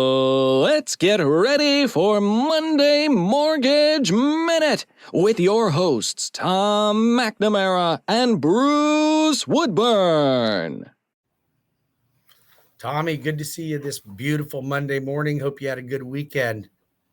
Let's get ready for Monday Mortgage Minute with your hosts, Tom McNamara and Bruce Woodburn. Tommy, good to see you this beautiful Monday morning. Hope you had a good weekend.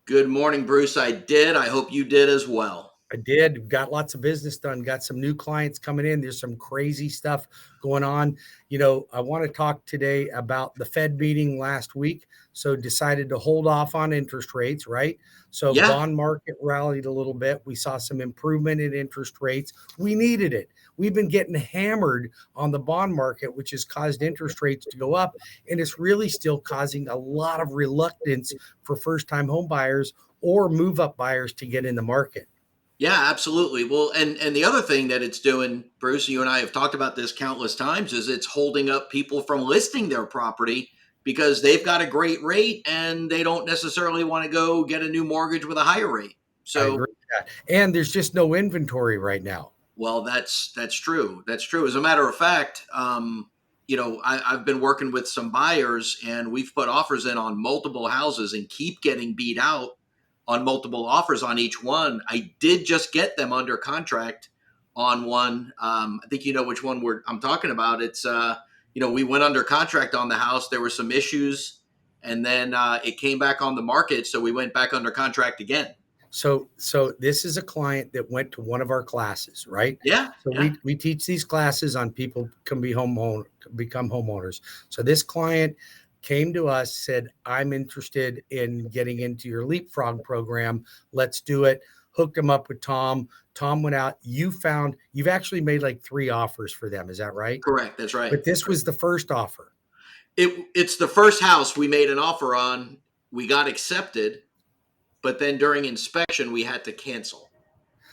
Good morning, Bruce. I did. I hope you did as well. I did. Got lots of business done. Got some new clients coming in. There's some crazy stuff going on. You know, I want to talk today about the Fed meeting last week. So decided to hold off on interest rates, right? So bond market rallied a little bit. We saw some improvement in interest rates. We needed it. We've been getting hammered on the bond market, which has caused interest rates to go up. And it's really still causing a lot of reluctance for first-time home buyers or move-up buyers to get in the market. Yeah, absolutely. Well, and the other thing that it's doing, Bruce, you and I have talked about this countless times, is it's holding up people from listing their property because they've got a great rate and they don't necessarily want to go get a new mortgage with a higher rate. So, I agree with that. And there's just no inventory right now. Well, that's true. That's true. As a matter of fact, I've been working with some buyers and we've put offers in on multiple houses and keep getting beat out on multiple offers on each one. I did just get them under contract on one. I think you know which one I'm talking about. It's, we went under contract on the house. There were some issues and then it came back on the market. So we went back under contract again. So this is a client that went to one of our classes, right? Yeah. So we teach these classes on people can become homeowners. So this client came to us, said, I'm interested in getting into your Leapfrog program. Let's do it. Hooked him up with Tom. Tom went out. You've actually made like 3 offers for them. Is that right? Correct. That's right. But this was the first offer. It's the first house we made an offer on. We got accepted, but then during inspection, we had to cancel.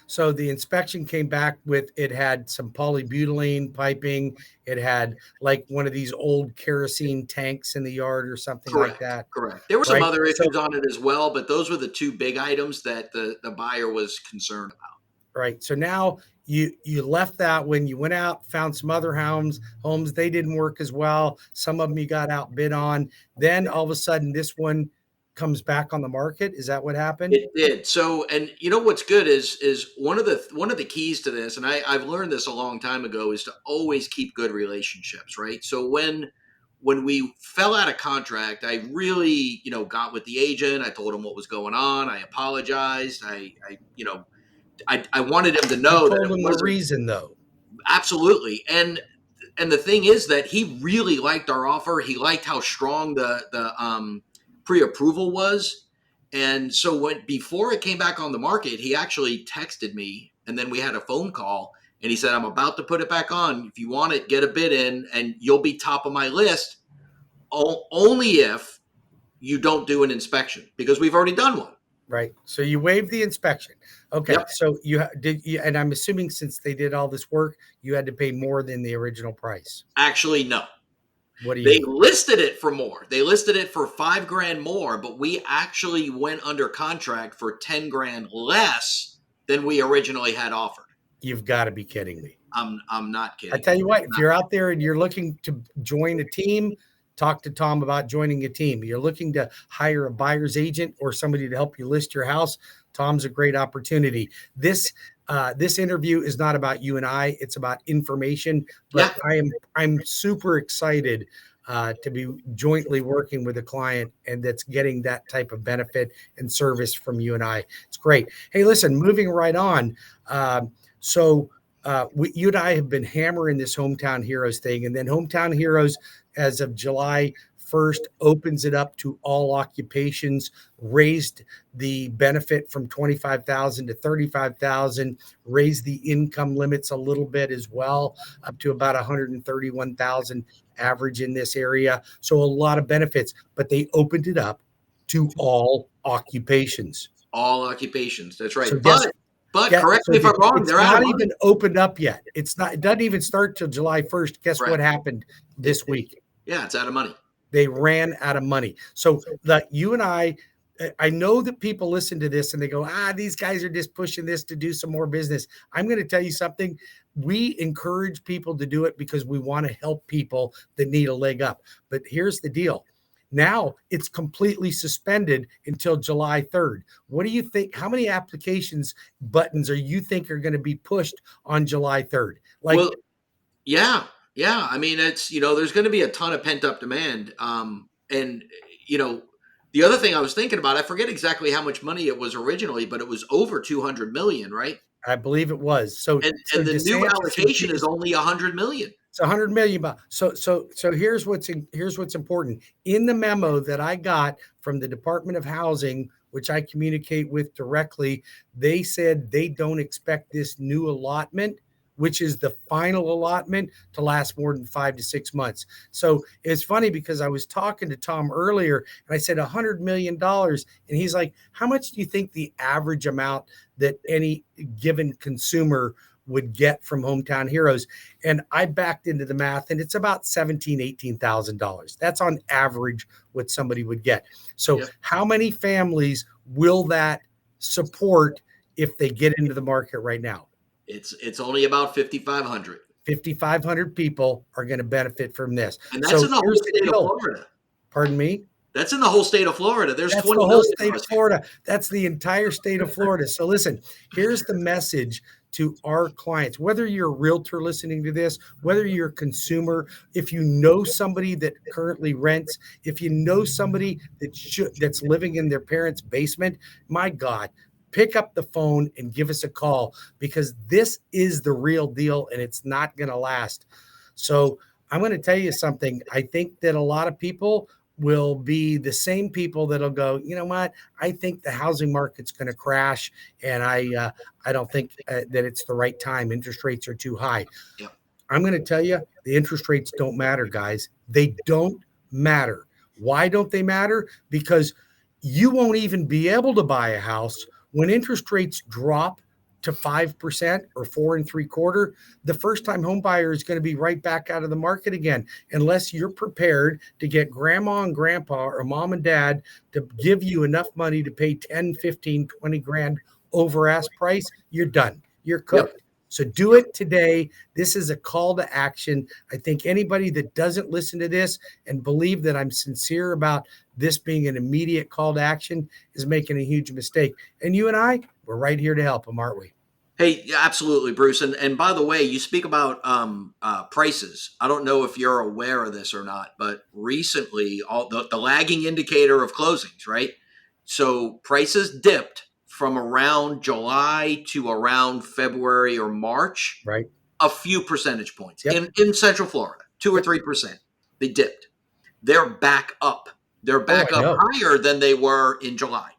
So the inspection came back with, it had some polybutylene piping. It had like one of these old kerosene tanks in the yard or something like that. Correct. There were some other issues on it as well, but those were the 2 big items that the buyer was concerned about. Right. So now you left that when you went out, found some other homes, they didn't work as well. Some of them you got outbid on. Then all of a sudden this one comes back on the market. Is that what happened? It did. So, and you know what's good is one of the keys to this, and I've learned this a long time ago, is to always keep good relationships, right? So when we fell out of contract, I really, got with the agent. I told him what was going on. I apologized. I wanted him to know that it was the reason, though. Absolutely. And the thing is that he really liked our offer. He liked how strong the pre-approval was. And so before it came back on the market, he actually texted me and then we had a phone call and he said, I'm about to put it back on. If you want it, get a bid in and you'll be top of my list only if you don't do an inspection because we've already done one. Right. So you waived the inspection. Okay. Yep. So and I'm assuming since they did all this work, you had to pay more than the original price. Actually, no. They listed it for more. They listed it for $5,000 more, but we actually went under contract for $10,000 less than we originally had offered. You've got to be kidding me. I'm not kidding. I tell you what, if you're out there and you're looking to join a team, talk to Tom about joining a team. You're looking to hire a buyer's agent or somebody to help you list your house. Tom's a great opportunity. This interview is not about you and I. It's about information. But yeah. I'm super excited to be jointly working with a client and that's getting that type of benefit and service from you and I. It's great. Hey, listen, moving right on. You and I have been hammering this Hometown Heroes thing, and then Hometown Heroes, as of July 1st, opens it up to all occupations, raised the benefit from $25,000 to $35,000, raised the income limits a little bit as well, up to about $131,000 average in this area. So a lot of benefits, but they opened it up to all occupations. All occupations. That's right. So But correct me if I'm wrong. They're not even opened up yet. It doesn't even start till July 1st. Guess what happened this week? Yeah, it's out of money. They ran out of money. So you and I know that people listen to this and they go, these guys are just pushing this to do some more business. I'm going to tell you something. We encourage people to do it because we want to help people that need a leg up. But here's the deal. Now it's completely suspended until July 3rd. What do you think? How many applications buttons are you think are going to be pushed on July 3rd? Like, Well, yeah, yeah. I mean, it's there's going to be a ton of pent up demand. And you know, the other thing I was thinking about, I forget exactly how much money it was originally, but it was over 200 million, right? I believe it was. So And the new DeSantis allocation is only 100 million. it's 100 million bucks. So here's what's important in the memo that I got from the Department of Housing, which I communicate with directly. They said they don't expect this new allotment, which is the final allotment, to last more than 5 to 6 months. So it's funny because I was talking to Tom earlier and I said $100 million. And he's like, how much do you think the average amount that any given consumer would get from Hometown Heroes? And I backed into the math and it's about $18,000. That's on average what somebody would get. So Yep. how many families will that support if they get into the market right now? It's only about 5,500. 5,500 people are going to benefit from this. And that's in the whole here's the state of deal. Florida. Pardon me? That's in the whole state of Florida. There's That's 20 the whole million state of of us. Florida. That's the entire state of Florida. So listen, here's the message to our clients, whether you're a realtor listening to this, whether you're a consumer, if you know somebody that currently rents, if you know somebody that's living in their parents' basement, my God, pick up the phone and give us a call, because this is the real deal and it's not going to last. So I'm going to tell you something. I think that a lot of people will be the same people that'll go, you know what? I think the housing market's going to crash, and I don't think that it's the right time. Interest rates are too high. Yep. I'm going to tell you, the interest rates don't matter, guys. They don't matter. Why don't they matter? Because you won't even be able to buy a house when interest rates drop to 5% or 4.75%. The first-time home buyer is going to be right back out of the market again, unless you're prepared to get grandma and grandpa or mom and dad to give you enough money to pay 10, 15, 20 grand over ask price. You're done. You're cooked. Yep. So do it today. This is a call to action. I think anybody that doesn't listen to this and believe that I'm sincere about this being an immediate call to action is making a huge mistake. And you and I, we're right here to help them, aren't we? Hey, yeah, absolutely, Bruce. And by the way, you speak about prices. I don't know if you're aware of this or not, but recently, all the lagging indicator of closings, right? So prices dipped from around July to around February or March, Right. a few percentage points. Yep. In Central Florida, 2 or 3%. They dipped. They're back up. They're back I up know. higher than they were in July.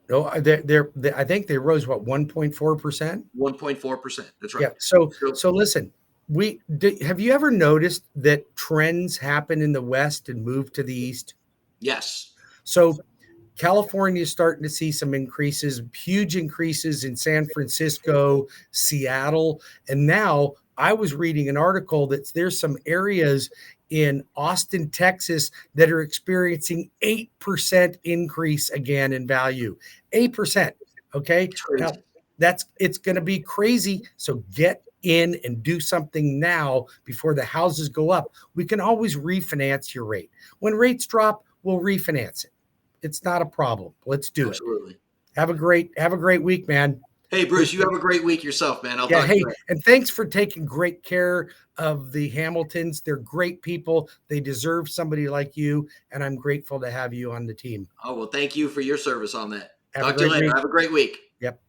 No, I think they rose 1.4%. 1.4%. That's right. Yeah. So listen, have you ever noticed that trends happen in the West and move to the East? Yes. So California is starting to see some increases, huge increases in San Francisco, Seattle. And now I was reading an article that there's some areas in Austin, Texas that are experiencing 8% increase again in value. 8%. Okay. Now it's going to be crazy. So get in and do something now before the houses go up. We can always refinance your rate. When rates drop, we'll refinance it. It's not a problem. Let's do Absolutely. it. Have a great week, man. Hey, Bruce, you have a great week yourself, man. I'll talk to you later. And thanks for taking great care of the Hamiltons. They're great people. They deserve somebody like you, and I'm grateful to have you on the team. Oh, well, thank you for your service on that. Have a Talk to you great later. week. Have a great week. Yep.